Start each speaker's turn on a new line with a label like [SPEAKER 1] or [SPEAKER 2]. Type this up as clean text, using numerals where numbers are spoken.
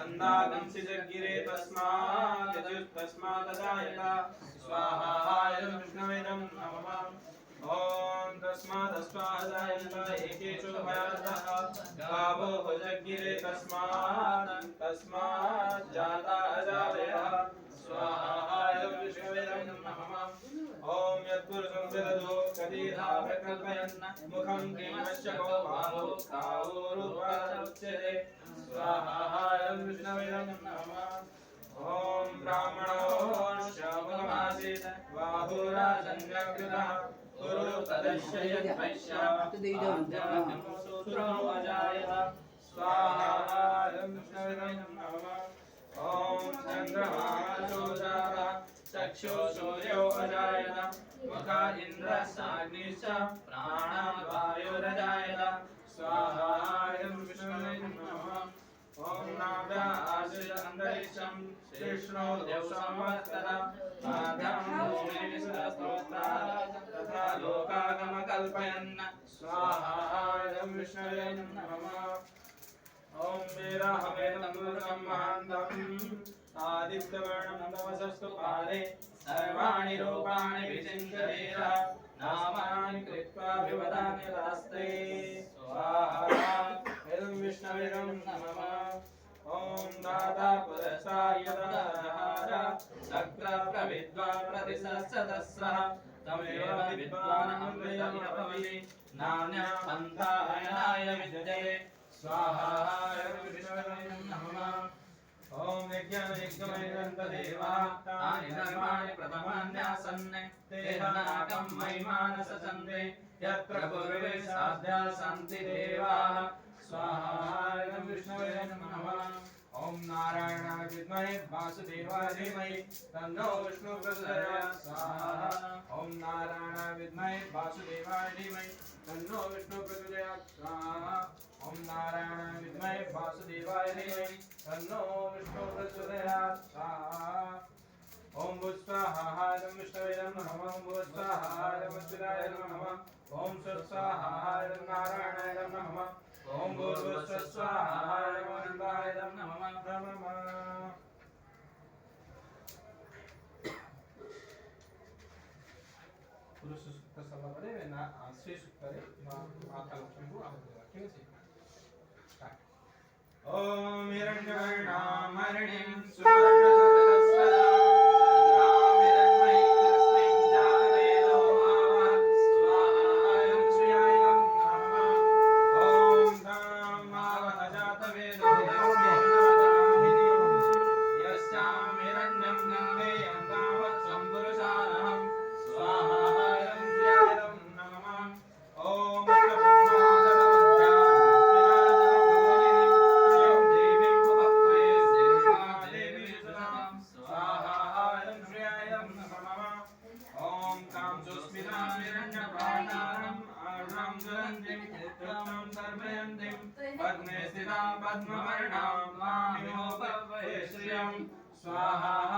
[SPEAKER 1] छन्दागंसि जग्गिरे तस्मात् तस्मादजायत स्वाहा विष्णवेदं नमः ओम तस्मादजायत एकेषु भयातः गावो जग्गिरे तस्मात् जाता अजायः स्वाहा विष्णवेदं नमः ओम यत्पुरुषं विदधो कदीधा प्रकल्पयन् मुखं किमस्य को बाहो कावो रूपादुच्यते स्वाहा विष्णवेदं नमः ओम ब्राह्मणो श्याममासीत् बाहुराजन्यकृतः कुरु तदस्य यद्वैश्यात्रो अजायत स्वाहा विष्णवेदं नमः ओम चन्द्रमा चोजाता चक्षु सूर्यो अजायत मुखा इन्द्रस्याग्निश्च प्राणवायुरजायत स्वाहा विष्णवेदं नमः ओम नाभ्या आश्रित अंतरिक्षं कृष्णो देवसंवत्सर आद्यं भूमिस्तोत्रा तथा लोकागम कल्पयन् स्वाहा विष्णवेदं नमः ओम मेरा हमेदं महान्तम् आदित्यवर्णं तमसस्तु पादे सर्वाणि रूपाणि विचिन्त्यधीर नामानि कृत्वा विवदामि रास्ते स्वाहा विष्णवेदं नमः ओम दाता पुरस्तायतहार चक्र प्रविद्वान् प्रतिसत्सदस्रः तमेव विद्वान् नान्यः पन्थायनाय विद्यते स्वाहा विष्णवेदं नमः ओम यज्ञमेकमेकन्तदेवा तानि धर्माणि प्रथमान्यासन् तेन नाकं मयि मानसचन्दे यत्र पूर्वे साध्या सन्ति देवाः स्वाहा विष्णवेदं नमः ओम नारायणाय विद्महे वासुदेवाय धीमहि तन्नो विष्णुः प्रचोदयात् स्वाहा ओम नारायणाय विद्महे वासुदेवाय धीमहि तन्नो विष्णुः प्रचोदयात् स्वाहा ओम नारायणाय विद्महे वासुदेवाय धीमहि तन्नो विष्णुः प्रचोदयात् स्वाहा ओम भूस्वाहा विष्णवेदं नमः ओम भूस्वाहा वज्राय नमः ओम स्वस्वाहा नारायणाय नमः ओम भूर्भुवस्वाहा नमः नमः पुरुष सूक्त सल्ला पड़े ना श्री सूक्त रे माता लक्ष्मी को आहुति ठीक है स्टार्ट ओम हिरण्यवर्णां हरिणीं सुवर्णरजतस्वरां स्वाहा